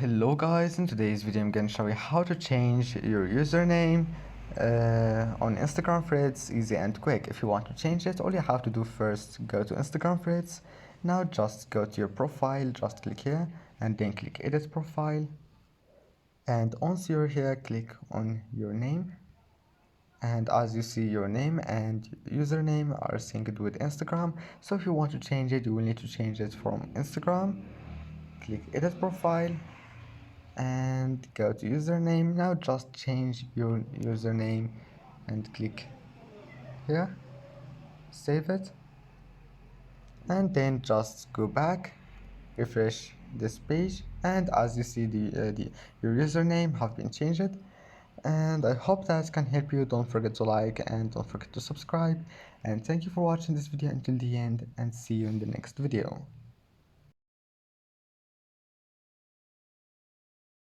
Hello guys, in today's video I'm going to show you how to change your username on Instagram Threads, easy and quick. If you want to change it, all you have to do first, go to Instagram Threads. Now just go to your profile, just click here and then click edit profile, and once you're here, click on your name. And as you see, your name and username are synced with Instagram, so if you want to change it, you will need to change it from Instagram. Click edit profile and go to username. Now just change your username and click here, save it, and then just go back, refresh this page, and as you see, your username have been changed. And I hope that can help you. Don't forget to like and don't forget to subscribe, and thank you for watching this video until the end, and see you in the next video.